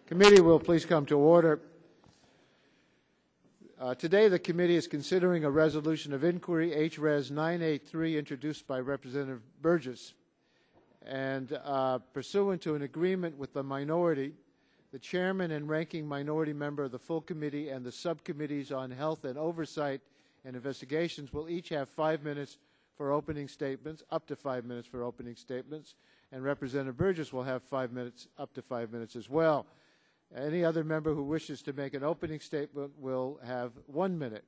Committee will please come to order. Today the committee is considering a resolution of inquiry, H.Res. 983, introduced by Representative Burgess. And pursuant to an agreement with the minority, the chairman and ranking minority member of the full committee and the subcommittees on health and oversight and investigations will each have 5 minutes for opening statements, up to 5 minutes for opening statements, and Representative Burgess will have 5 minutes, up to 5 minutes as well. Any other member who wishes to make an opening statement will have 1 minute,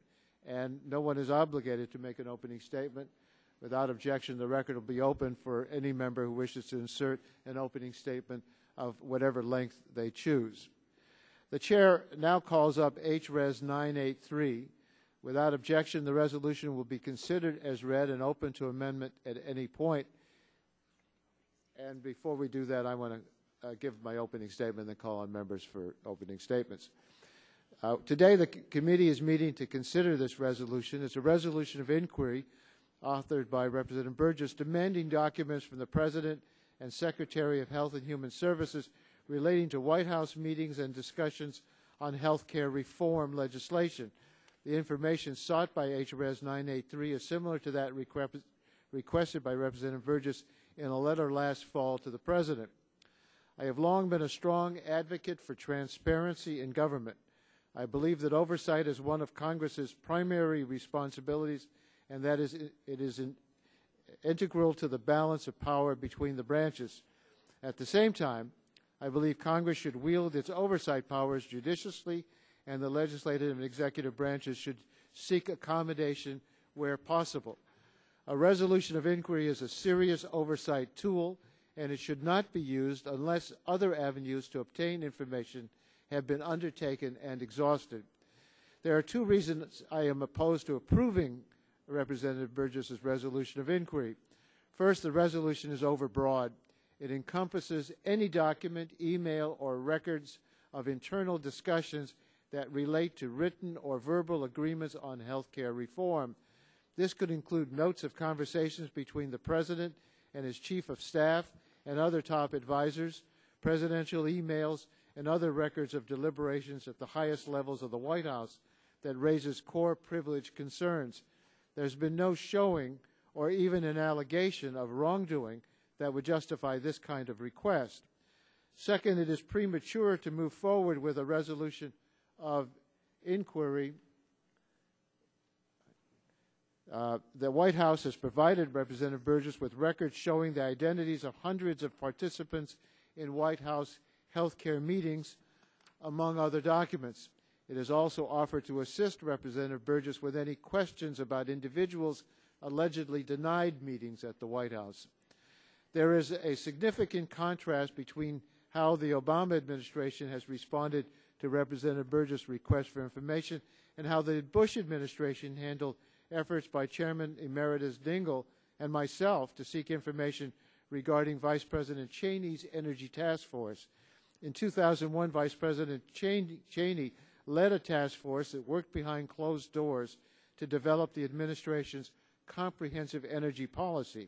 and no one is obligated to make an opening statement. Without objection, the record will be open for any member who wishes to insert an opening statement of whatever length they choose. The chair now calls up H.Res. 983. Without objection, the resolution will be considered as read and open to amendment at any point. And before we do that, I want to give my opening statement and then call on members for opening statements. Today, the committee is meeting to consider this resolution. It's a resolution of inquiry authored by Representative Burgess demanding documents from the President and Secretary of Health and Human Services relating to White House meetings and discussions on health care reform legislation. The information sought by H.Res. 983 is similar to that requested by Representative Burgess in a letter last fall to the President. I have long been a strong advocate for transparency in government. I believe that oversight is one of Congress's primary responsibilities and that it is integral to the balance of power between the branches. At the same time, I believe Congress should wield its oversight powers judiciously, and the legislative and executive branches should seek accommodation where possible. A resolution of inquiry is a serious oversight tool, and it should not be used unless other avenues to obtain information have been undertaken and exhausted. There are two reasons I am opposed to approving Representative Burgess's resolution of inquiry. First, the resolution is overbroad. It encompasses any document, email, or records of internal discussions that relate to written or verbal agreements on health care reform. This could include notes of conversations between the President and his Chief of Staff and other top advisors, presidential emails, and other records of deliberations at the highest levels of the White House that raises core privilege concerns. There's been no showing or even an allegation of wrongdoing that would justify this kind of request. Second, it is premature to move forward with a resolution of inquiry. The White House has provided Representative Burgess with records showing the identities of hundreds of participants in White House health care meetings, among other documents. It has also offered to assist Representative Burgess with any questions about individuals allegedly denied meetings at the White House. There is a significant contrast between how the Obama administration has responded to Representative Burgess' request for information and how the Bush administration handled efforts by Chairman Emeritus Dingell and myself to seek information regarding Vice President Cheney's Energy Task Force. In 2001, Vice President Cheney led a task force that worked behind closed doors to develop the administration's comprehensive energy policy.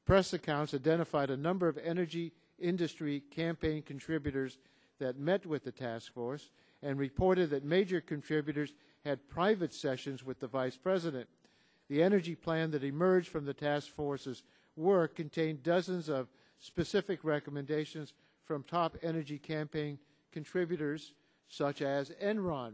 Press accounts identified a number of energy industry campaign contributors that met with the task force and reported that major contributors had private sessions with the Vice President. The energy plan that emerged from the task force's work contained dozens of specific recommendations from top energy campaign contributors such as Enron.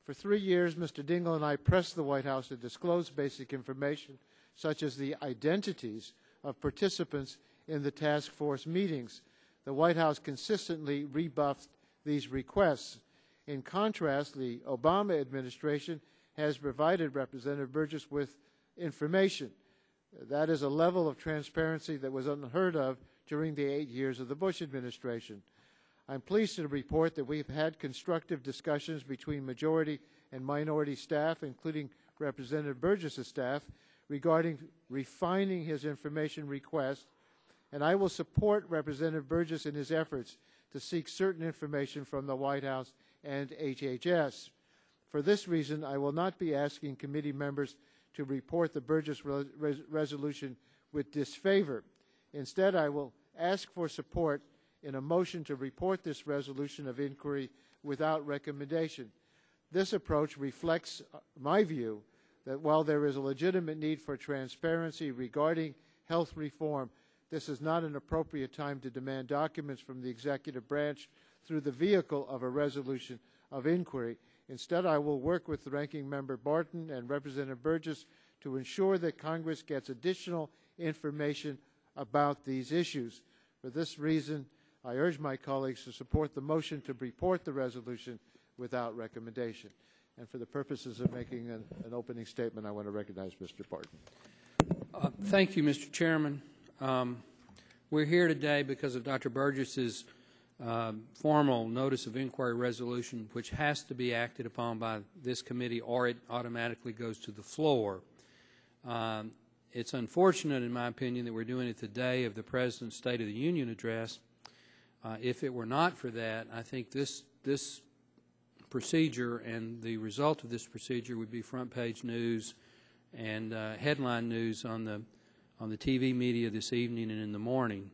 For 3 years, Mr. Dingell and I pressed the White House to disclose basic information, such as the identities of participants in the task force meetings. The White House consistently rebuffed these requests. In contrast, the Obama administration has provided Representative Burgess with information. That is a level of transparency that was unheard of during the 8 years of the Bush administration. I'm pleased to report that we've had constructive discussions between majority and minority staff, including Representative Burgess's staff, regarding refining his information request, and I will support Representative Burgess in his efforts to seek certain information from the White House and HHS. For this reason, I will not be asking committee members to report the Burgess resolution with disfavor. Instead, I will ask for support in a motion to report this resolution of inquiry without recommendation. This approach reflects my view that while there is a legitimate need for transparency regarding health reform, this is not an appropriate time to demand documents from the executive branch through the vehicle of a resolution of inquiry. Instead, I will work with the Ranking Member Barton and Representative Burgess to ensure that Congress gets additional information about these issues. For this reason, I urge my colleagues to support the motion to report the resolution without recommendation. And for the purposes of making an opening statement, I want to recognize Mr. Barton. Thank you, Mr. Chairman. We're here today because of Dr. Burgess's formal notice of inquiry resolution, which has to be acted upon by this committee or it automatically goes to the floor. It's unfortunate, in my opinion, that we're doing it the day of the President's State of the Union address. If it were not for that, I think this procedure and the result of this procedure would be front page news and headline news on the TV media this evening and in the morning.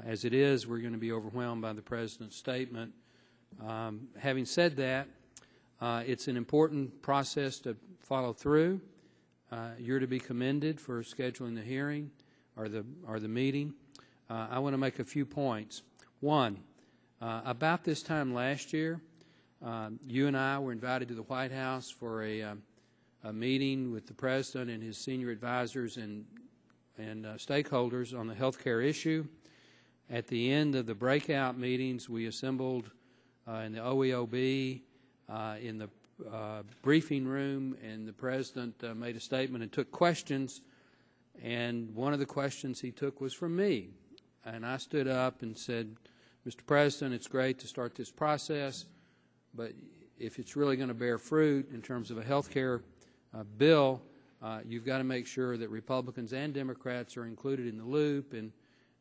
As it is, we're going to be overwhelmed by the President's statement. Having said that, it's an important process to follow through. You're to be commended for scheduling the hearing or the meeting. I want to make a few points. One, about this time last year, you and I were invited to the White House for a meeting with the President and his senior advisors and stakeholders on the health care issue. At the end of the breakout meetings, we assembled in the OEOB, in the briefing room, and the President made a statement and took questions. And one of the questions he took was from me. And I stood up and said, Mr. President, it's great to start this process, but if it's really going to bear fruit in terms of a health care bill, you've got to make sure that Republicans and Democrats are included in the loop, and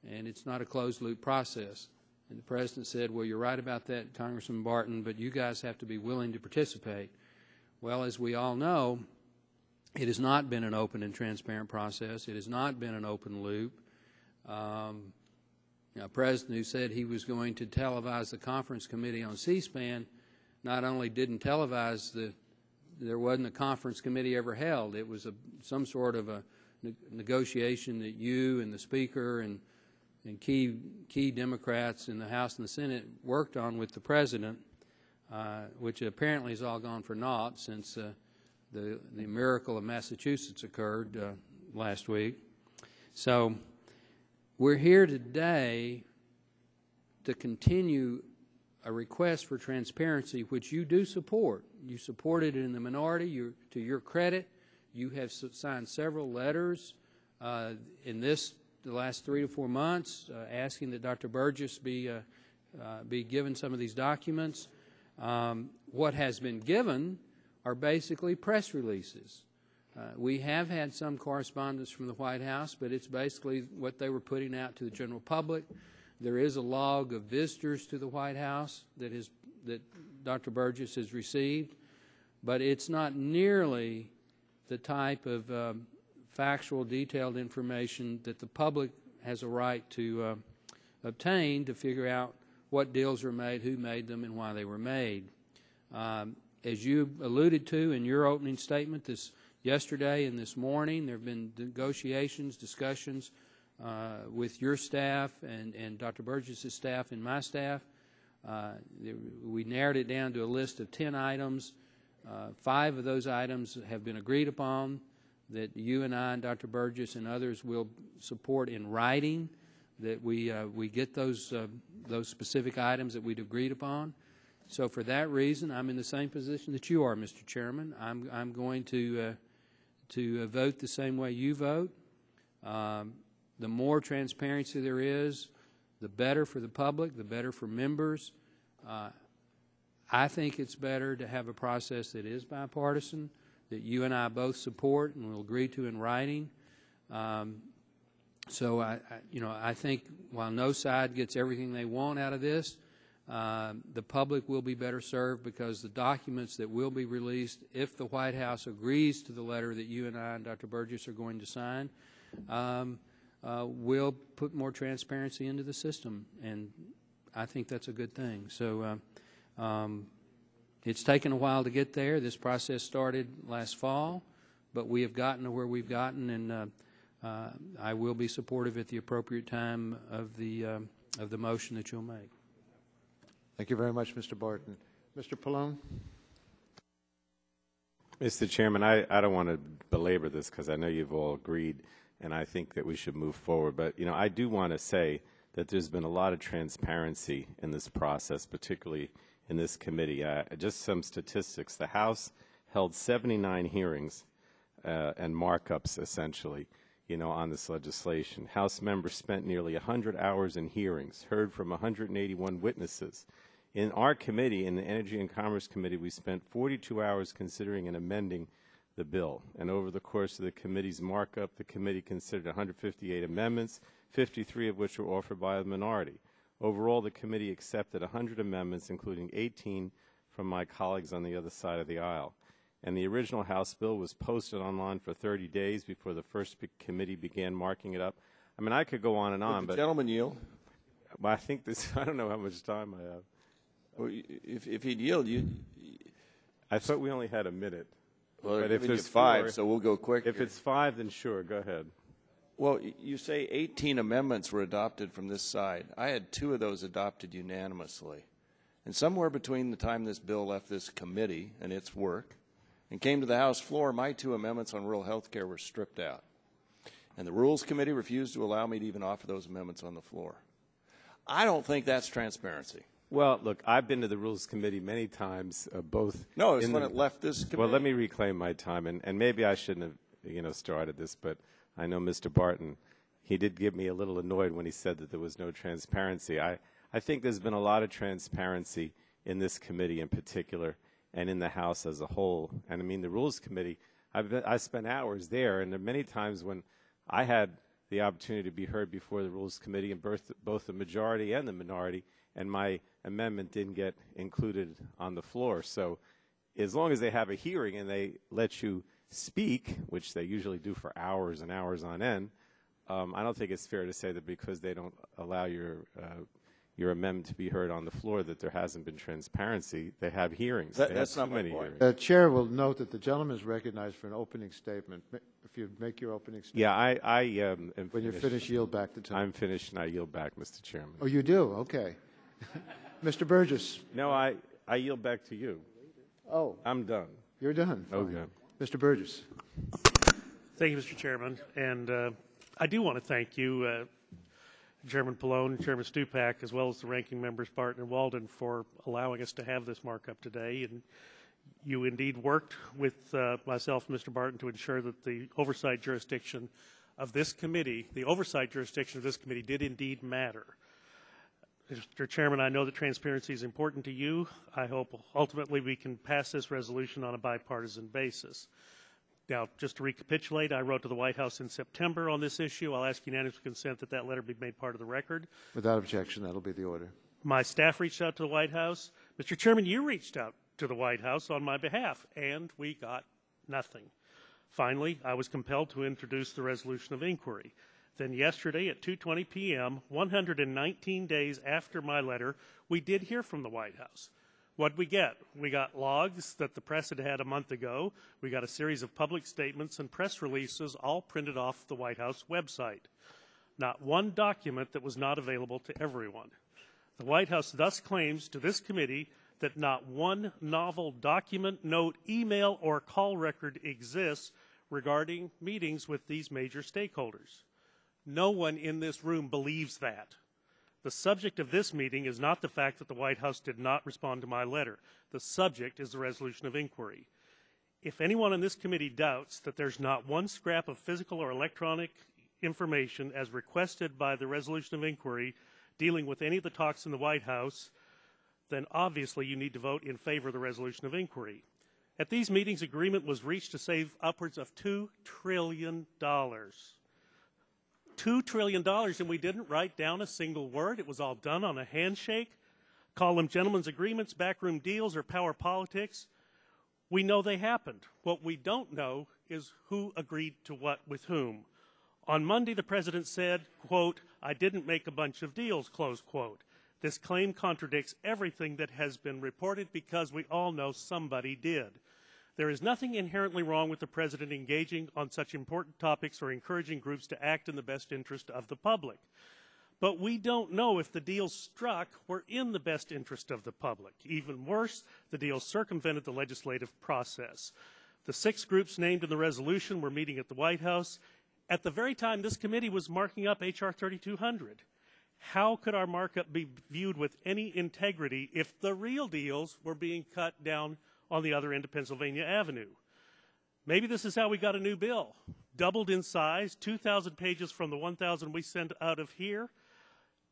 it's not a closed-loop process. And the President said, well, you're right about that, Congressman Barton, but you guys have to be willing to participate. Well, as we all know, it has not been an open and transparent process. It has not been an open loop. A president who said he was going to televise the conference committee on C-SPAN not only didn't televise there wasn't a conference committee ever held. It was some sort of a negotiation that you and the Speaker and key Democrats in the House and the Senate worked on with the President, which apparently has all gone for naught since the miracle of Massachusetts occurred last week. So we're here today to continue a request for transparency, which you do support. You supported it in the minority. To your credit, you have signed several letters in the last 3 to 4 months asking that Dr. Burgess be given some of these documents. What has been given are basically press releases. We have had some correspondence from the White House, but it's basically what they were putting out to the general public. There is a log of visitors to the White House that Dr. Burgess has received, but it's not nearly the type of factual, detailed information that the public has a right to obtain to figure out what deals were made, who made them, and why they were made. As you alluded to in your opening statement yesterday and this morning, there have been negotiations, discussions with your staff and Dr. Burgess's staff and my staff. We narrowed it down to a list of 10 items. 5 of those items have been agreed upon that you and I and Dr. Burgess and others will support in writing, that we get those specific items that we'd agreed upon. So for that reason, I'm in the same position that you are, Mr. Chairman. I'm going to vote the same way you vote. The more transparency there is, the better for the public, the better for members. I think it's better to have a process that is bipartisan, that you and I both support and will agree to in writing. So I think while no side gets everything they want out of this, the public will be better served because the documents that will be released, if the White House agrees to the letter that you and I and Dr. Burgess are going to sign, will put more transparency into the system, and I think that's a good thing. So it's taken a while to get there. This process started last fall, but we have gotten to where we've gotten, and I will be supportive at the appropriate time of the motion that you'll make. Thank you very much, Mr. Barton. Mr. Pallone? Mr. Chairman, I don't want to belabor this because I know you've all agreed, and I think that we should move forward. But, you know, I do want to say that there's been a lot of transparency in this process, particularly in this committee. Just some statistics. The House held 79 hearings and markups, essentially, you know, on this legislation. House members spent nearly 100 hours in hearings, heard from 181 witnesses. In our committee, in the Energy and Commerce Committee, we spent 42 hours considering and amending the bill. And over the course of the committee's markup, the committee considered 158 amendments, 53 of which were offered by the minority. Overall, the committee accepted 100 amendments, including 18 from my colleagues on the other side of the aisle. And the original House bill was posted online for 30 days before the first committee began marking it up. I mean, I could go on and on, but the gentleman yield? Well, I think this, I don't know how much time I have. Well, if he'd yield, I thought we only had a minute. Well, but if there's 5, so we'll go quick. If it's 5, then sure, go ahead. Well, you say 18 amendments were adopted from this side. I had 2 of those adopted unanimously. And somewhere between the time this bill left this committee and its work and came to the House floor, my 2 amendments on rural health care were stripped out. And the Rules Committee refused to allow me to even offer those amendments on the floor. I don't think that's transparency. Well, look, I've been to the Rules Committee many times, both. No, it's when it left this committee. Well, let me reclaim my time, and maybe I shouldn't have, you know, started this, but I know Mr. Barton, he did get me a little annoyed when he said that there was no transparency. I think there's been a lot of transparency in this committee in particular and in the House as a whole. And I mean, the Rules Committee, I spent hours there, and there are many times when I had the opportunity to be heard before the Rules Committee in both the majority and the minority, and my amendment didn't get included on the floor. So as long as they have a hearing and they let you speak, which they usually do for hours and hours on end, I don't think it's fair to say that because they don't allow your amendment to be heard on the floor that there hasn't been transparency. They have hearings. That's not my point. The chair will note that the gentleman is recognized for an opening statement. If you make your opening statement. Yeah, I am When finished. you're finished, yield back the time. I'm finished, and I yield back, Mr. Chairman. Oh, you do? Okay. Mr. Burgess. No, I yield back to you. Oh, I'm done. you're done. Fine. Okay. Mr. Burgess. Thank you, Mr. Chairman. And I do want to thank you, Chairman Pallone, Chairman Stupak, as well as the ranking members Barton and Walden for allowing us to have this markup today. And you indeed worked with myself and Mr. Barton to ensure that the oversight jurisdiction of this committee, did indeed matter. Mr. Chairman, I know that transparency is important to you. I hope ultimately we can pass this resolution on a bipartisan basis. Now, just to recapitulate, I wrote to the White House in September on this issue. I'll ask unanimous consent that that letter be made part of the record. Without objection, that'll be the order. My staff reached out to the White House. Mr. Chairman, you reached out to the White House on my behalf, and we got nothing. Finally, I was compelled to introduce the resolution of inquiry. Then yesterday at 2:20 p.m., 119 days after my letter, we did hear from the White House. What'd we get? We got logs that the press had a month ago. We got a series of public statements and press releases all printed off the White House website. Not one document that was not available to everyone. The White House thus claims to this committee that not one novel document, note, email, or call record exists regarding meetings with these major stakeholders. No one in this room believes that. The subject of this meeting is not the fact that the White House did not respond to my letter. The subject is the resolution of inquiry. If anyone on this committee doubts that there's not one scrap of physical or electronic information as requested by the resolution of inquiry dealing with any of the talks in the White House, then obviously you need to vote in favor of the resolution of inquiry. At these meetings, agreement was reached to save upwards of $2 trillion. $2 trillion, and we didn't write down a single word. It was all done on a handshake. Call them gentlemen's agreements, backroom deals, or power politics. We know they happened. What we don't know is who agreed to what with whom. On Monday, the president said, quote, "I didn't make a bunch of deals," close quote. This claim contradicts everything that has been reported because we all know somebody did. There is nothing inherently wrong with the president engaging on such important topics or encouraging groups to act in the best interest of the public. But we don't know if the deals struck were in the best interest of the public. Even worse, the deals circumvented the legislative process. The 6 groups named in the resolution were meeting at the White House at the very time this committee was marking up H.R. 3200. How could our markup be viewed with any integrity if the real deals were being cut down on the other end of Pennsylvania Avenue? Maybe this is how we got a new bill. Doubled in size, 2,000 pages from the 1,000 we sent out of here,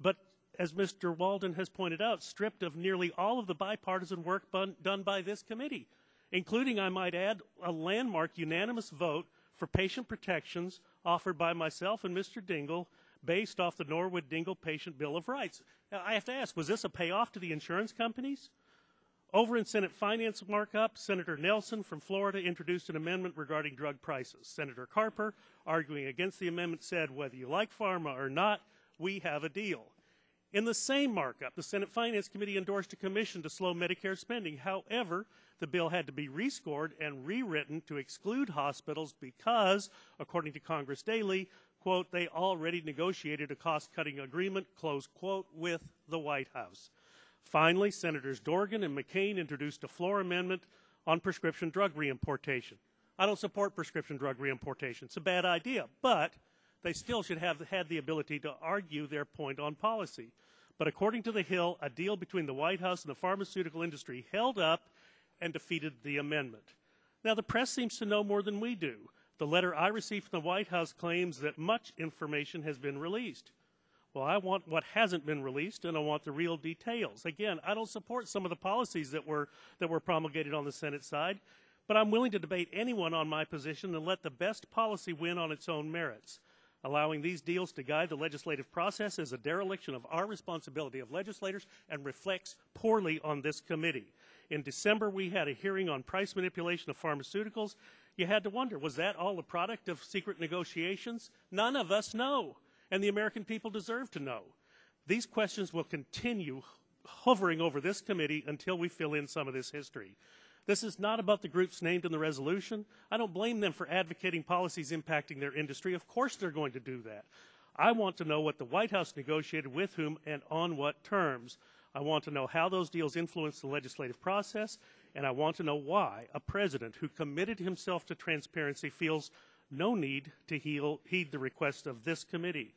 but as Mr. Walden has pointed out, stripped of nearly all of the bipartisan work done by this committee, including, I might add, a landmark unanimous vote for patient protections offered by myself and Mr. Dingell based off the Norwood-Dingell Patient Bill of Rights. Now, I have to ask, was this a payoff to the insurance companies? Over in Senate Finance markup, Senator Nelson from Florida introduced an amendment regarding drug prices. Senator Carper, arguing against the amendment, said, whether you like pharma or not, we have a deal. In the same markup, the Senate Finance Committee endorsed a commission to slow Medicare spending. However, the bill had to be rescored and rewritten to exclude hospitals because, according to Congress Daily, quote, they already negotiated a cost-cutting agreement, close quote, with the White House. Finally, Senators Dorgan and McCain introduced a floor amendment on prescription drug reimportation. I don't support prescription drug reimportation. It's a bad idea, but they still should have had the ability to argue their point on policy. But according to the Hill, a deal between the White House and the pharmaceutical industry held up and defeated the amendment. Now, the press seems to know more than we do. The letter I received from the White House claims that much information has been released. Well, I want what hasn't been released, and I want the real details. Again, I don't support some of the policies that were promulgated on the Senate side, but I'm willing to debate anyone on my position and let the best policy win on its own merits. Allowing these deals to guide the legislative process is a dereliction of our responsibility of legislators and reflects poorly on this committee. In December, we had a hearing on price manipulation of pharmaceuticals. You had to wonder, was that all the product of secret negotiations? None of us know, and the American people deserve to know. These questions will continue hovering over this committee until we fill in some of this history. This is not about the groups named in the resolution. I don't blame them for advocating policies impacting their industry. Of course they're going to do that. I want to know what the White House negotiated with whom and on what terms. I want to know how those deals influence the legislative process, and I want to know why a president who committed himself to transparency feels no need to heed the request of this committee.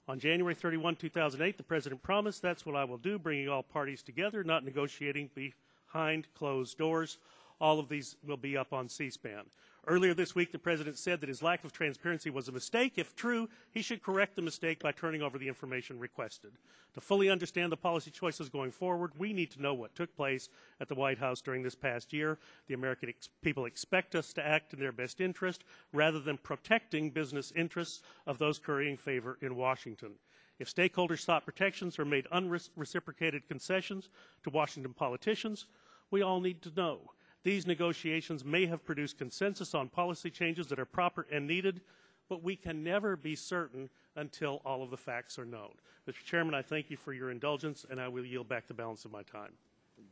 On January 31, 2008, the president promised, that's what I will do, bringing all parties together, not negotiating behind closed doors. All of these will be up on C-SPAN. Earlier this week, the president said that his lack of transparency was a mistake. If true, he should correct the mistake by turning over the information requested. To fully understand the policy choices going forward, we need to know what took place at the White House during this past year. The American people expect us to act in their best interest rather than protecting business interests of those currying favor in Washington. If stakeholders sought protections or made unreciprocated concessions to Washington politicians, we all need to know. These negotiations may have produced consensus on policy changes that are proper and needed, but we can never be certain until all of the facts are known. Mr. Chairman, I thank you for your indulgence, and I will yield back the balance of my time.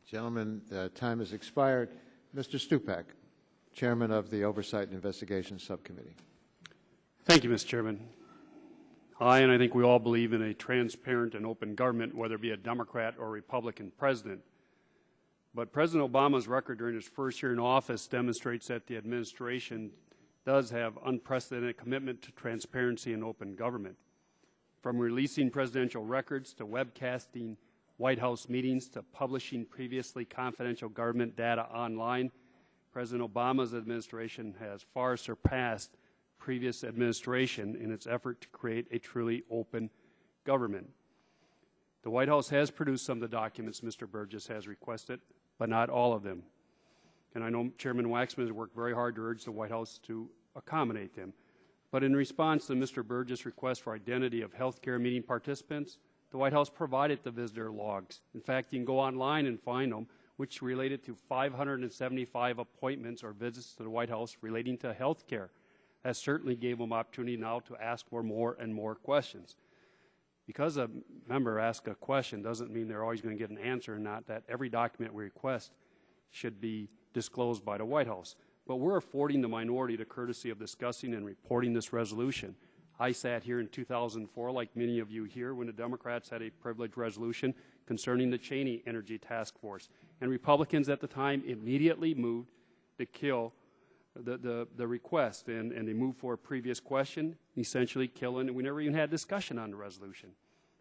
Gentlemen, time has expired. Mr. Stupak, Chairman of the Oversight and Investigation Subcommittee. Thank you, Mr. Chairman. And I think we all believe in a transparent and open government, whether it be a Democrat or Republican president. But President Obama's record during his first year in office demonstrates that the administration does have unprecedented commitment to transparency and open government. From releasing presidential records to webcasting White House meetings to publishing previously confidential government data online, President Obama's administration has far surpassed previous administration in its effort to create a truly open government. The White House has produced some of the documents Mr. Burgess has requested, but not all of them. And I know Chairman Waxman has worked very hard to urge the White House to accommodate them. But in response to Mr. Burgess' request for identity of health care meeting participants, the White House provided the visitor logs. In fact, you can go online and find them, which related to 575 appointments or visits to the White House relating to health care. has certainly gave them opportunity now to ask for more and more questions. Because a member asks a question doesn't mean they're always going to get an answer, and not that every document we request should be disclosed by the White House. But we're affording the minority the courtesy of discussing and reporting this resolution. I sat here in 2004, like many of you here, when the Democrats had a privileged resolution concerning the Cheney Energy Task Force. And Republicans at the time immediately moved to kill the request, and they moved for a previous question, essentially killing, and we never even had discussion on the resolution.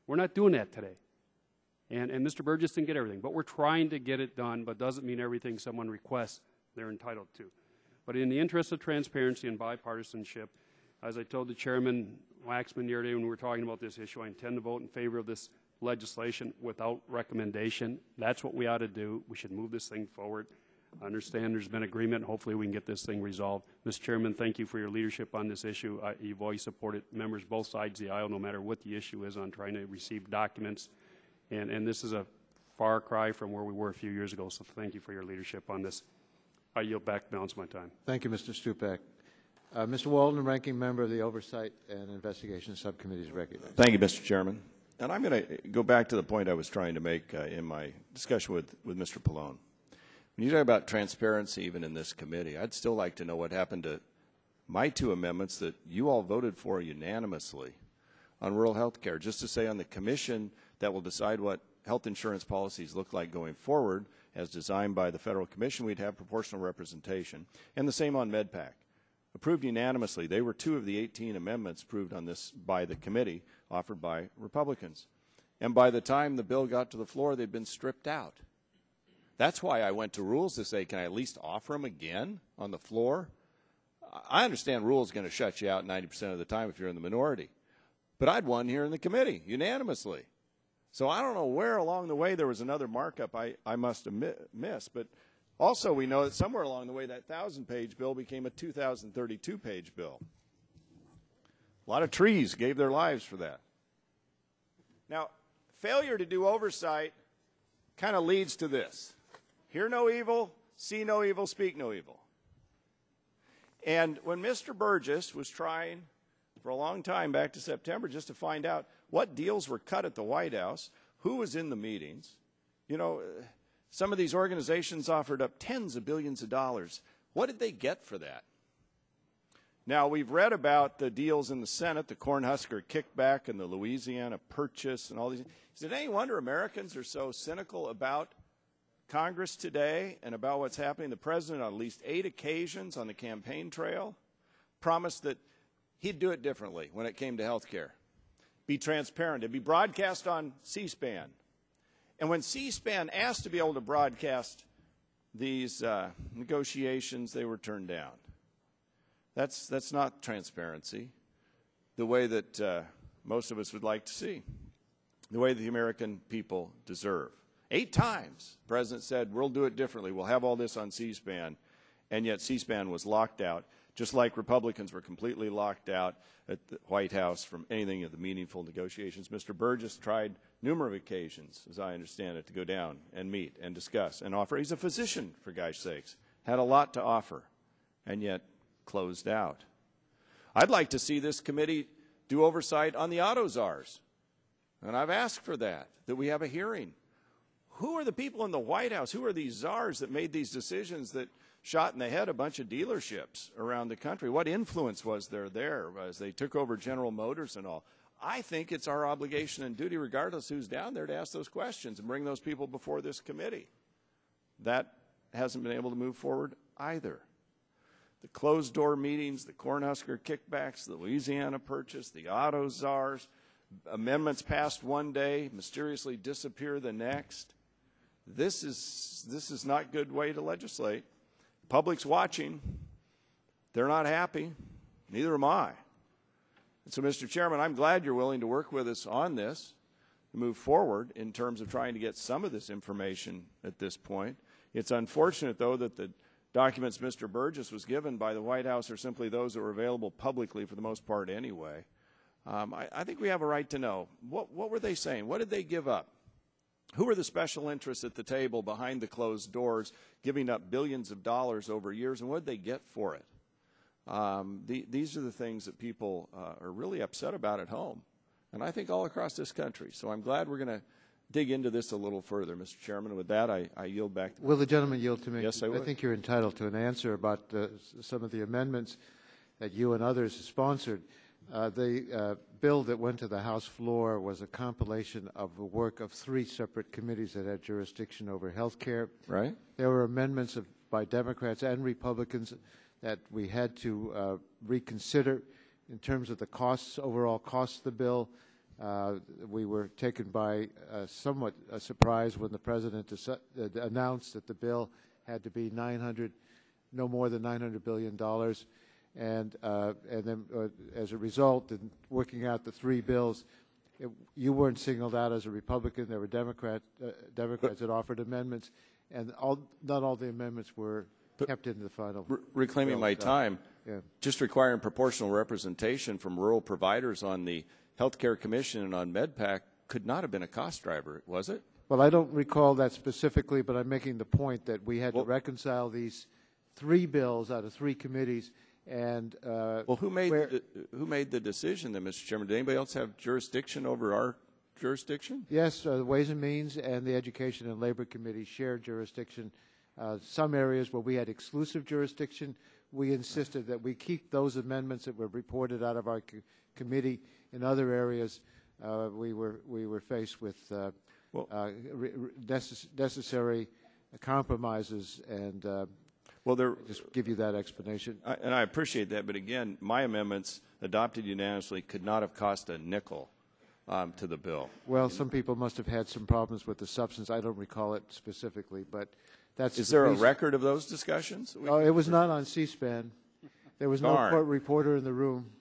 We're not doing that today. And Mr. Burgess didn't get everything, but we're trying to get it done, but doesn't mean everything someone requests they're entitled to. But in the interest of transparency and bipartisanship, as I told the Chairman Waxman the other day when we were talking about this issue, I intend to vote in favor of this legislation without recommendation. That's what we ought to do. We should move this thing forward. I understand there's been agreement. Hopefully we can get this thing resolved. Mr. Chairman, thank you for your leadership on this issue. You've always supported members both sides of the aisle, no matter what the issue is, on trying to receive documents. And this is a far cry from where we were a few years ago, so thank you for your leadership on this. I yield back, balance my time. Thank you, Mr. Stupak. Mr. Walden, ranking member of the Oversight and Investigation Subcommittee, is recognized. Thank you, Mr. Chairman. And I'm going to go back to the point I was trying to make in my discussion with Mr. Pallone. When you talk about transparency even in this committee, I'd still like to know what happened to my two amendments that you all voted for unanimously on rural health care, just to say on the commission that will decide what health insurance policies look like going forward, as designed by the Federal Commission, we'd have proportional representation. And the same on MedPAC. Approved unanimously. They were 2 of the 18 amendments approved on this by the committee, offered by Republicans. And by the time the bill got to the floor, they'd been stripped out. That's why I went to rules to say, can I at least offer them again on the floor? I understand rules are going to shut you out 90% of the time if you're in the minority. But I'd won here in the committee unanimously. So I don't know where along the way there was another markup I must have missed. But also we know that somewhere along the way that 1,000-page bill became a 2,032-page bill. A lot of trees gave their lives for that. Now, failure to do oversight kind of leads to this. Hear no evil, see no evil, speak no evil. And when Mr. Burgess was trying for a long time, back to September, just to find out what deals were cut at the White House, who was in the meetings, you know, some of these organizations offered up tens of billions of dollars. What did they get for that? Now, we've read about the deals in the Senate, the Cornhusker kickback and the Louisiana purchase and all these. Is it any wonder Americans are so cynical about Congress today and about what's happening? The president, on at least 8 occasions on the campaign trail, promised that he'd do it differently when it came to health care. Be transparent. It'd be broadcast on C-SPAN. And when C-SPAN asked to be able to broadcast these negotiations, they were turned down. That's not transparency the way that most of us would like to see, the way that the American people deserve. 8 times the president said, we'll do it differently. We'll have all this on C-SPAN. And yet C-SPAN was locked out, just like Republicans were completely locked out at the White House from anything of the meaningful negotiations. Mr. Burgess tried numerous occasions, as I understand it, to go down and meet and discuss and offer. He's a physician, for gosh sakes, had a lot to offer, and yet closed out. I'd like to see this committee do oversight on the auto czars, and I've asked for that we have a hearing. Who are the people in the White House? Who are these czars that made these decisions that shot in the head a bunch of dealerships around the country? What influence was there as they took over General Motors and all? I think it's our obligation and duty, regardless who's down there, to ask those questions and bring those people before this committee. That hasn't been able to move forward either. The closed-door meetings, the Cornhusker kickbacks, the Louisiana purchase, the auto czars, amendments passed one day, mysteriously disappear the next. This is not a good way to legislate. Public's watching. They're not happy. Neither am I. And so, Mr. Chairman, I'm glad you're willing to work with us on this, to move forward in terms of trying to get some of this information at this point. It's unfortunate, though, that the documents Mr. Burgess was given by the White House are simply those that were available publicly for the most part anyway. I think we have a right to know. What were they saying? What did they give up? Who are the special interests at the table behind the closed doors, giving up billions of dollars over years, and what did they get for it? These are the things that people are really upset about at home, and I think all across this country. So I'm glad we're going to dig into this a little further, Mr. Chairman. With that, I yield back. Will the gentleman yield to me? Yes, I would. I think you're entitled to an answer about some of the amendments that you and others sponsored. The bill that went to the House floor was a compilation of the work of 3 separate committees that had jurisdiction over health care. Right. There were amendments by Democrats and Republicans that we had to reconsider in terms of the costs, overall costs of the bill. We were taken by somewhat a surprise when the President announced that the bill had to be no more than $900 billion. And then as a result, in working out the 3 bills, you weren't singled out as a Republican. There were Democrats that offered amendments, and not all the amendments were kept into the final. Reclaiming my time, yeah. Just requiring proportional representation from rural providers on the Healthcare Commission and on MedPAC could not have been a cost driver, was it? Well, I don't recall that specifically, but I'm making the point that we had to reconcile these 3 bills out of 3 committees. And well, who made the decision then, Mr. Chairman? Did anybody else have jurisdiction over our jurisdiction? Yes, the Ways and Means and the Education and Labor Committee shared jurisdiction. Some areas where we had exclusive jurisdiction, we insisted that we keep those amendments that were reported out of our committee. In other areas, we were faced with necessary compromises, and well, just give you that explanation. And I appreciate that, but again, my amendments adopted unanimously could not have cost a nickel to the bill. Well, some people must have had some problems with the substance. I don't recall it specifically, but that's. Is there a record of those discussions? Oh, it was not on C-SPAN. There was no court reporter in the room.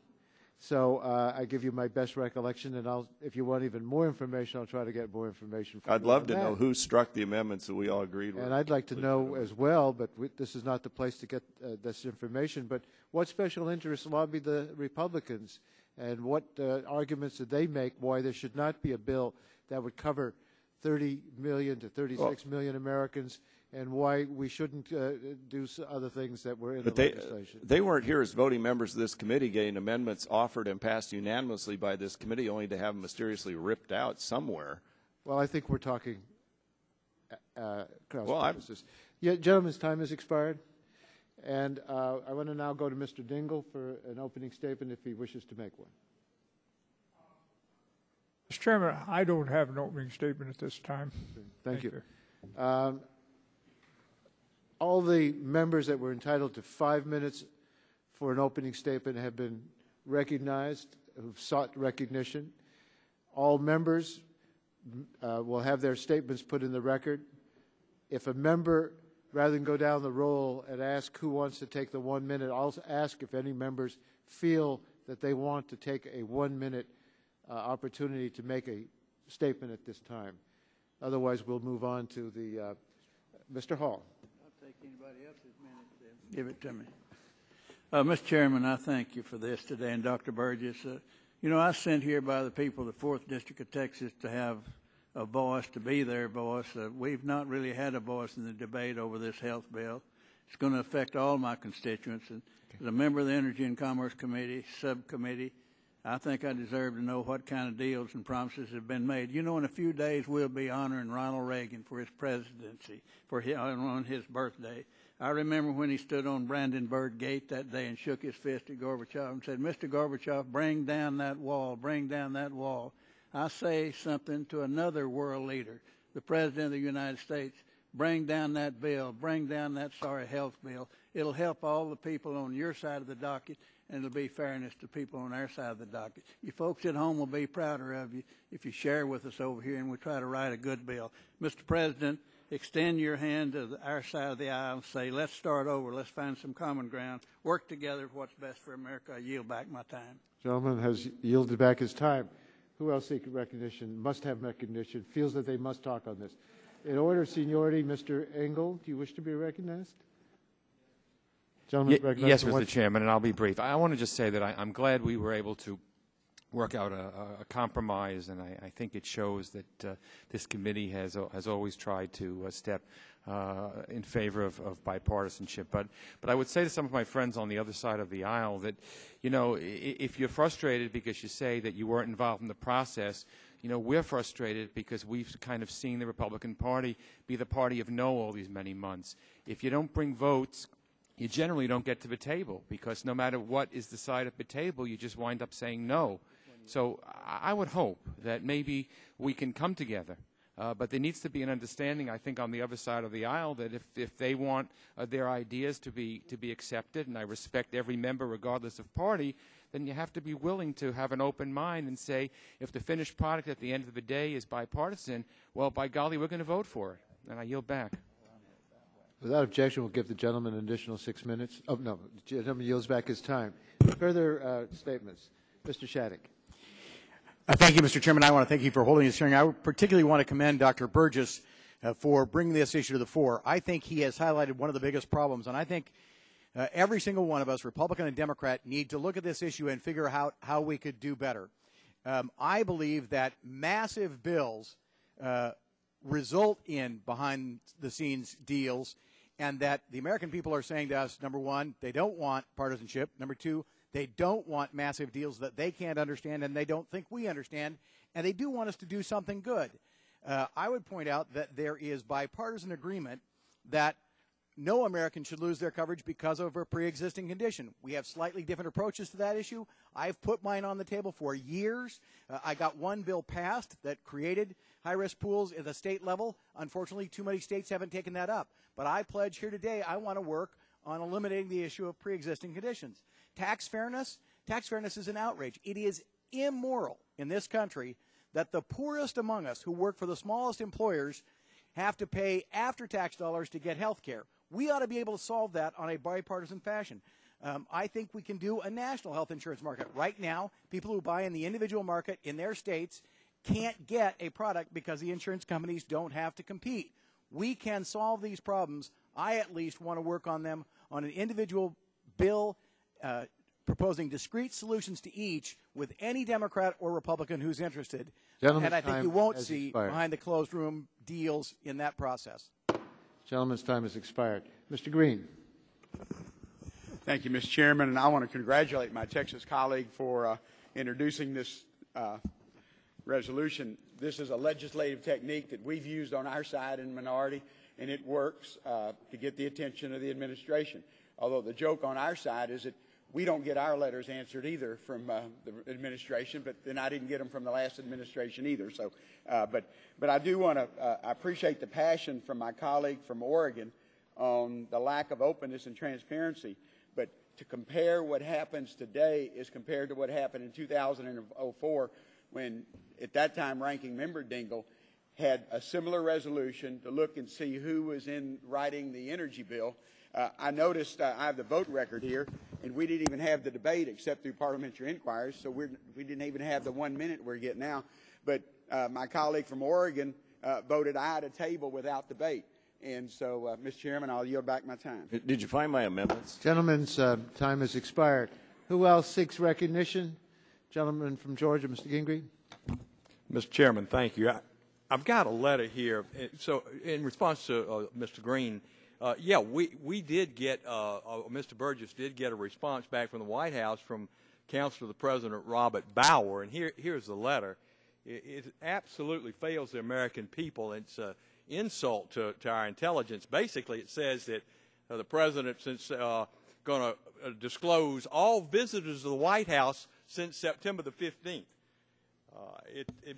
So I give you my best recollection, and if you want even more information, I'll try to get more information from you. I'd love to know who struck the amendments that we all agreed with. And I'd like to know as well, but this is not the place to get this information, but what special interests lobbied the Republicans, and what arguments did they make why there should not be a bill that would cover 30 million to 36 million Americans, and why we shouldn't do other things that were in the legislation. They weren't here as voting members of this committee getting amendments offered and passed unanimously by this committee, only to have them mysteriously ripped out somewhere. Well, I think we're talking cross purposes. Yeah, gentlemen's time has expired. And I want to now go to Mr. Dingell for an opening statement if he wishes to make one. Mr. Chairman, I don't have an opening statement at this time. Thank you. All the members that were entitled to 5 minutes for an opening statement have been recognized, who've sought recognition. All members will have their statements put in the record. If a member, rather than go down the roll and ask who wants to take the 1 minute, I'll ask if any members feel that they want to take a 1 minute opportunity to make a statement at this time. Otherwise, we'll move on to the Mr. Hall. I'll take anybody else's minute then. Give it to me. Mr. Chairman, I thank you for this today, and Dr. Burgess. You know, I was sent here by the people of the 4th District of Texas to have a voice, to be their voice. We've not really had a voice in the debate over this health bill. It's going to affect all my constituents. And as a member of the Energy and Commerce Committee, subcommittee, I think I deserve to know what kind of deals and promises have been made. You know, in a few days, we'll be honoring Ronald Reagan for his presidency, on his birthday. I remember when he stood on Brandenburg Gate that day and shook his fist at Gorbachev and said, Mr. Gorbachev, bring down that wall, bring down that wall. I say something to another world leader, the President of the United States, bring down that bill, bring down that sorry health bill. It'll help all the people on your side of the docket, and it'll be fairness to people on our side of the docket. You folks at home will be prouder of you if you share with us over here and we try to write a good bill. Mr. President, extend your hand to our side of the aisle and say, let's start over, let's find some common ground, work together for what's best for America. I yield back my time. Gentleman has yielded back his time. Who else seeks recognition, must have recognition, feels that they must talk on this? In order of seniority, Mr. Engel, do you wish to be recognized? Yes, Mr. Chairman, and I'll be brief. I want to just say that I'm glad we were able to work out a compromise, and I think it shows that this committee has always tried to step in favor of bipartisanship. But I would say to some of my friends on the other side of the aisle that, you know, if you're frustrated because you say that you weren't involved in the process, you know, we're frustrated because we've kind of seen the Republican Party be the party of no all these many months. If you don't bring votes, you generally don't get to the table, because no matter what is decided at the table, you just wind up saying no. So I would hope that maybe we can come together. But there needs to be an understanding, I think, on the other side of the aisle that if they want their ideas to be accepted, and I respect every member regardless of party, then you have to be willing to have an open mind and say, if the finished product at the end of the day is bipartisan, well, by golly, we're going to vote for it. And I yield back. Without objection, we'll give the gentleman an additional 6 minutes. Oh, no, the gentleman yields back his time. Further statements. Mr. Shattuck. Thank you, Mr. Chairman. I want to thank you for holding this hearing. I particularly want to commend Dr. Burgess for bringing this issue to the fore. I think he has highlighted one of the biggest problems, and I think every single one of us, Republican and Democrat, need to look at this issue and figure out how we could do better. I believe that massive bills result in behind-the-scenes deals, and that the American people are saying to us, number one, they don't want partisanship. Number two, they don't want massive deals that they can't understand and they don't think we understand, and they do want us to do something good. I would point out that there is bipartisan agreement that no American should lose their coverage because of a pre-existing condition. We have slightly different approaches to that issue. I've put mine on the table for years. I got one bill passed that created high-risk pools at the state level. Unfortunately, too many states haven't taken that up. But I pledge here today I want to work on eliminating the issue of pre-existing conditions. Tax fairness is an outrage. It is immoral in this country that the poorest among us who work for the smallest employers have to pay after-tax dollars to get health care. We ought to be able to solve that on a bipartisan fashion. I think we can do a national health insurance market. Right now, people who buy in the individual market in their states can't get a product because the insurance companies don't have to compete. We can solve these problems. I at least want to work on them on an individual bill, proposing discrete solutions to each with any Democrat or Republican who's interested. And I think you won't see behind the closed room deals in that process. Gentleman's time has expired. Mr. Green. Thank you, Mr. Chairman, and I want to congratulate my Texas colleague for introducing this resolution. This is a legislative technique that we've used on our side in the minority, and it works to get the attention of the administration. Although the joke on our side is that we don't get our letters answered either from the administration, but then I didn't get them from the last administration either. So, but I do want to I appreciate the passion from my colleague from Oregon on the lack of openness and transparency. But to compare what happens today is compared to what happened in 2004, when at that time Ranking Member Dingell had a similar resolution to look and see who was in writing the energy bill. I noticed I have the vote record here, and we didn't even have the debate except through parliamentary inquiries, so we didn't even have the 1 minute we're getting now. But my colleague from Oregon voted aye to table without debate. And so, Mr. Chairman, I'll yield back my time. Did you find my amendments? Gentleman's time has expired. Who else seeks recognition? Gentleman from Georgia, Mr. Gingrey. Mr. Chairman, thank you. I've got a letter here. So in response to Mr. Green, yeah, we did get, Mr. Burgess did get a response back from the White House from Counselor to the President Robert Bauer, and here's the letter. It absolutely fails the American people. It's an insult to our intelligence. Basically, it says that the President's going to disclose all visitors to the White House since September the 15th.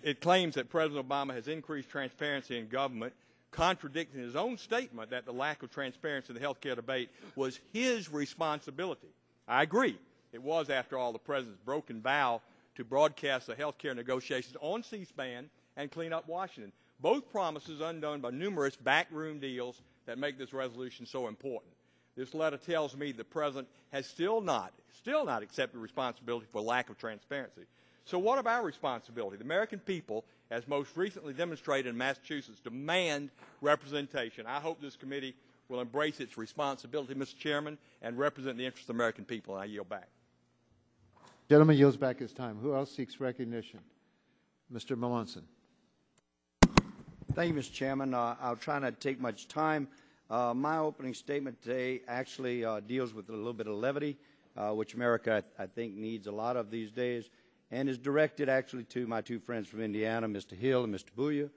It claims that President Obama has increased transparency in government, contradicting his own statement that the lack of transparency in the health care debate was his responsibility. I agree. It was, after all, the President's broken vow to broadcast the health care negotiations on C-SPAN and clean up Washington. Both promises undone by numerous backroom deals that make this resolution so important. This letter tells me the President has still not accepted responsibility for lack of transparency. So what of our responsibility? The American people, as most recently demonstrated in Massachusetts, demand representation. I hope this committee will embrace its responsibility, Mr. Chairman, and represent the interests of the American people, and I yield back. Gentleman yields back his time. Who else seeks recognition? Mr. Melanson. Thank you, Mr. Chairman. I'll try not to take much time. My opening statement today actually deals with a little bit of levity, which America, I think, needs a lot of these days, and is directed actually to my two friends from Indiana, Mr. Hill and Mr. Booya,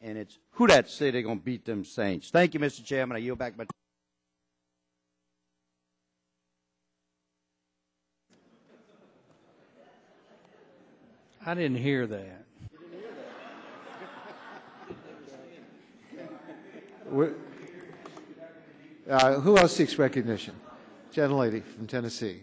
and it's who that say they're going to beat them Saints. Thank you, Mr. Chairman. I yield back my time. I didn't hear that. Who else seeks recognition? Gentlelady from Tennessee.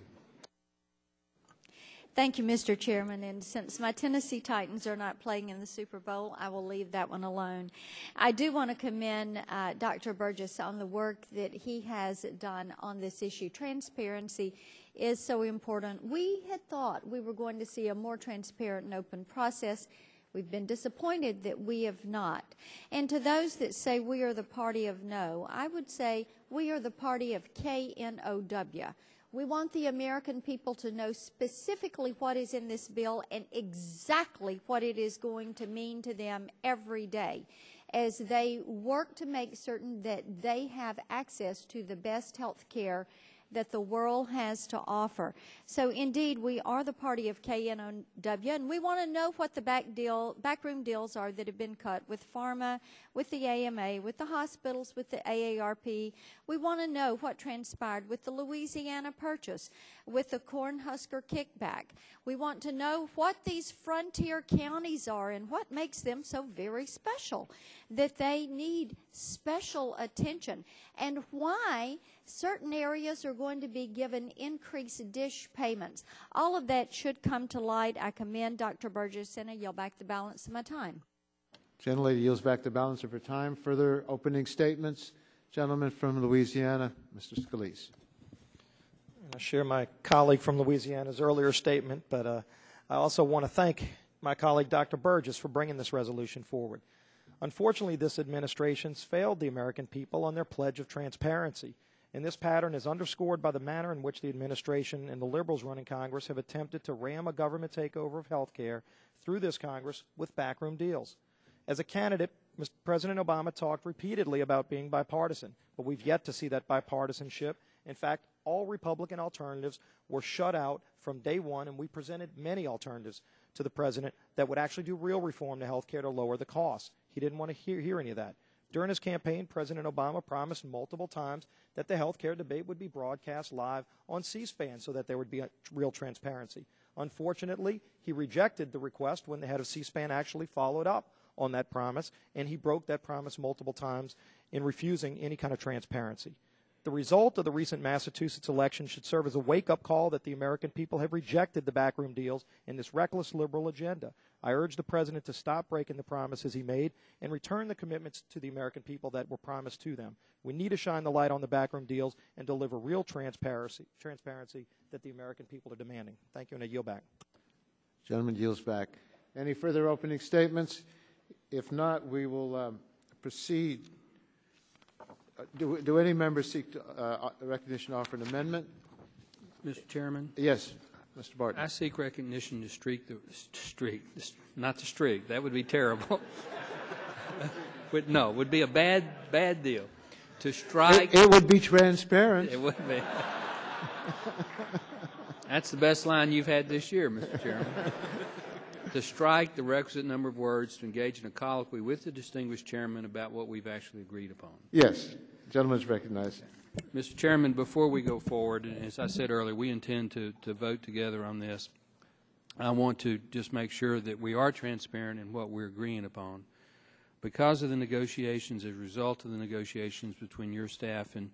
Thank you, Mr. Chairman. And since my Tennessee Titans are not playing in the Super Bowl, I will leave that one alone. I do want to commend Dr. Burgess on the work that he has done on this issue. Transparency is so important. We had thought we were going to see a more transparent and open process. We've been disappointed that we have not. And to those that say we are the party of no, I would say we are the party of KNOW. We want the American people to know specifically what is in this bill and exactly what it is going to mean to them every day as they work to make certain that they have access to the best health care that the world has to offer. So indeed, we are the party of KNOW, and we want to know what the backroom deals are that have been cut with pharma, with the AMA, with the hospitals, with the AARP. We want to know what transpired with the Louisiana Purchase, with the Cornhusker kickback. We want to know what these frontier counties are and what makes them so very special, that they need special attention, and why certain areas are going to be given increased dish payments. All of that should come to light. I commend Dr. Burgess, and I yield back the balance of my time. Gentlelady yields back the balance of her time. Further opening statements. Gentleman from Louisiana, Mr. Scalise. I share my colleague from Louisiana's earlier statement, but I also want to thank my colleague, Dr. Burgess, for bringing this resolution forward. Unfortunately, this administration's failed the American people on their pledge of transparency, and this pattern is underscored by the manner in which the administration and the liberals running Congress have attempted to ram a government takeover of health care through this Congress with backroom deals. As a candidate, Mr. President Obama talked repeatedly about being bipartisan, but we've yet to see that bipartisanship. In fact, all Republican alternatives were shut out from day one, and we presented many alternatives to the president that would actually do real reform to health care to lower the costs. He didn't want to hear any of that. During his campaign, President Obama promised multiple times that the health care debate would be broadcast live on C-SPAN so that there would be a real transparency. Unfortunately, he rejected the request when the head of C-SPAN actually followed up on that promise, and he broke that promise multiple times in refusing any kind of transparency. The result of the recent Massachusetts election should serve as a wake-up call that the American people have rejected the backroom deals in this reckless liberal agenda. I urge the President to stop breaking the promises he made and return the commitments to the American people that were promised to them. We need to shine the light on the backroom deals and deliver real transparency that the American people are demanding. Thank you, and I yield back. Gentleman yields back. Any further opening statements? If not, we will proceed. Do any members seek recognition to offer an amendment? Mr. Chairman? Yes, Mr. Barton. I seek recognition to not to streak. That would be terrible. No, it would be a bad deal. To strike. It would be transparent. It would be. That's the best line you've had this year, Mr. Chairman. To strike the requisite number of words to engage in a colloquy with the distinguished chairman about what we've actually agreed upon. Yes. The gentleman is recognized. Mr. Chairman, before we go forward, and as I said earlier, we intend to vote together on this. I want to just make sure that we are transparent in what we're agreeing upon. Because of the negotiations, as a result of the negotiations between your staff and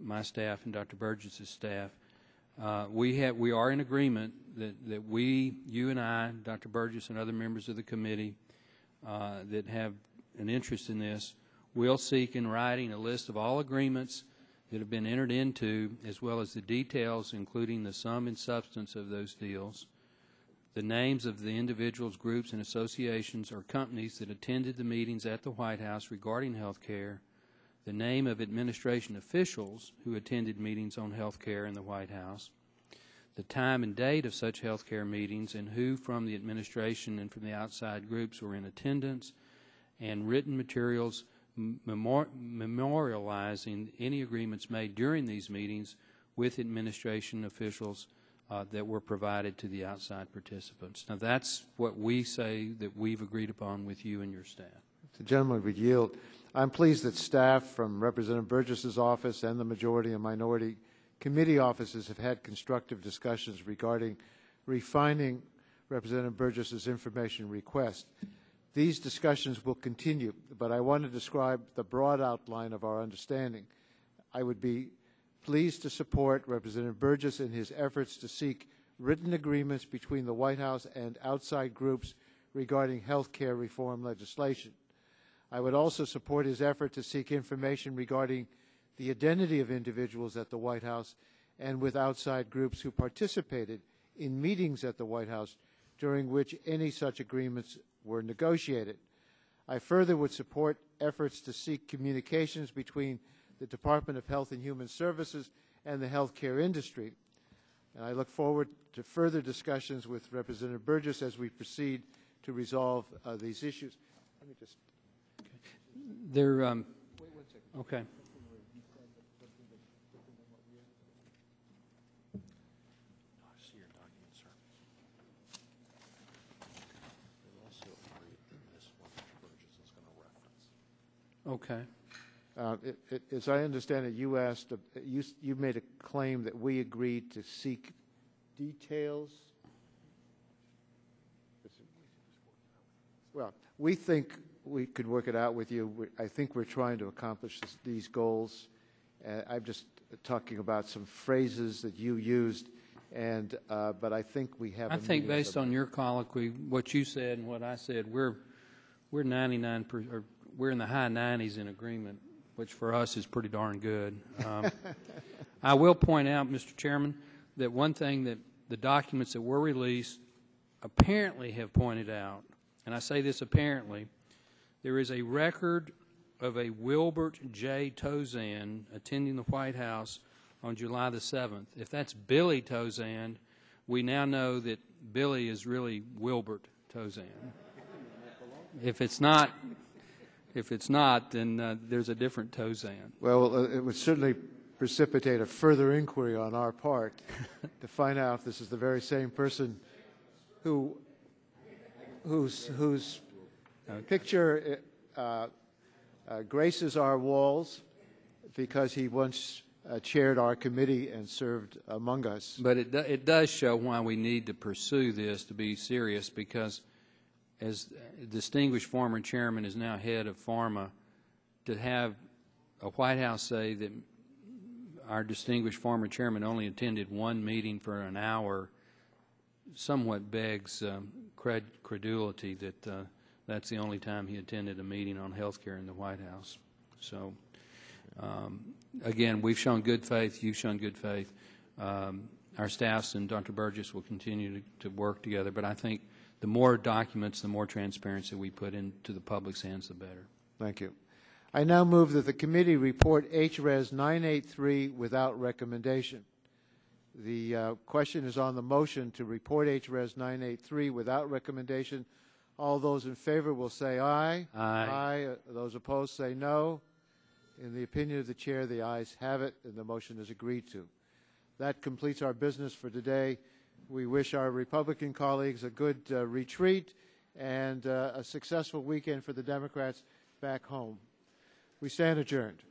my staff and Dr. Burgess's staff, we are in agreement that we, you and I, Dr. Burgess and other members of the committee that have an interest in this, will seek in writing a list of all agreements that have been entered into, as well as the details, including the sum and substance of those deals, the names of the individuals, groups, and associations or companies that attended the meetings at the White House regarding health care, the name of administration officials who attended meetings on health care in the White House, the time and date of such health care meetings, and who from the administration and from the outside groups were in attendance, and written materials memorializing any agreements made during these meetings with administration officials that were provided to the outside participants. Now, that's what we say that we've agreed upon with you and your staff. The gentleman would yield. I'm pleased that staff from Representative Burgess's office and the majority and minority committee offices have had constructive discussions regarding refining Representative Burgess's information request. These discussions will continue, but I want to describe the broad outline of our understanding. I would be pleased to support Representative Burgess in his efforts to seek written agreements between the White House and outside groups regarding health care reform legislation. I would also support his effort to seek information regarding the identity of individuals at the White House and with outside groups who participated in meetings at the White House during which any such agreements were negotiated. I further would support efforts to seek communications between the Department of Health and Human Services and the healthcare industry. And I look forward to further discussions with Representative Burgess as we proceed to resolve these issues. Let me just... There, okay. Okay. As I understand it, you asked, you made a claim that we agreed to seek details. Well, we think we could work it out with you. I think we're trying to accomplish these goals. I'm just talking about some phrases that you used, and but I think we have. I think based on your colloquy, what you said and what I said, we're 99%, or we're in the high 90s in agreement, which for us is pretty darn good. I will point out, Mr. Chairman, that one thing that the documents that were released apparently have pointed out, and I say this apparently, there is a record of a Wilbert J. Tozan attending the White House on July the 7th. If that's Billy Tozan, we now know that Billy is really Wilbert Tozan. If it's not, then there's a different Tozan. Well, it would certainly precipitate a further inquiry on our part to find out if this is the very same person whose picture graces our walls because he once chaired our committee and served among us. But it does show why we need to pursue this to be serious, because as distinguished former chairman is now head of PhRMA, to have a White House say that our distinguished former chairman only attended one meeting for an hour somewhat begs credulity that that's the only time he attended a meeting on health care in the White House. So, again, we've shown good faith. You've shown good faith. Our staffs and Dr. Burgess will continue to work together, but I think the more documents, the more transparency we put into the public's hands, the better. Thank you. I now move that the committee report H.Res. 983 without recommendation. The question is on the motion to report H.Res. 983 without recommendation. All those in favor will say aye. Aye. Aye. Those opposed say no. In the opinion of the chair, the ayes have it, and the motion is agreed to. That completes our business for today. We wish our Republican colleagues a good retreat and a successful weekend for the Democrats back home. We stand adjourned.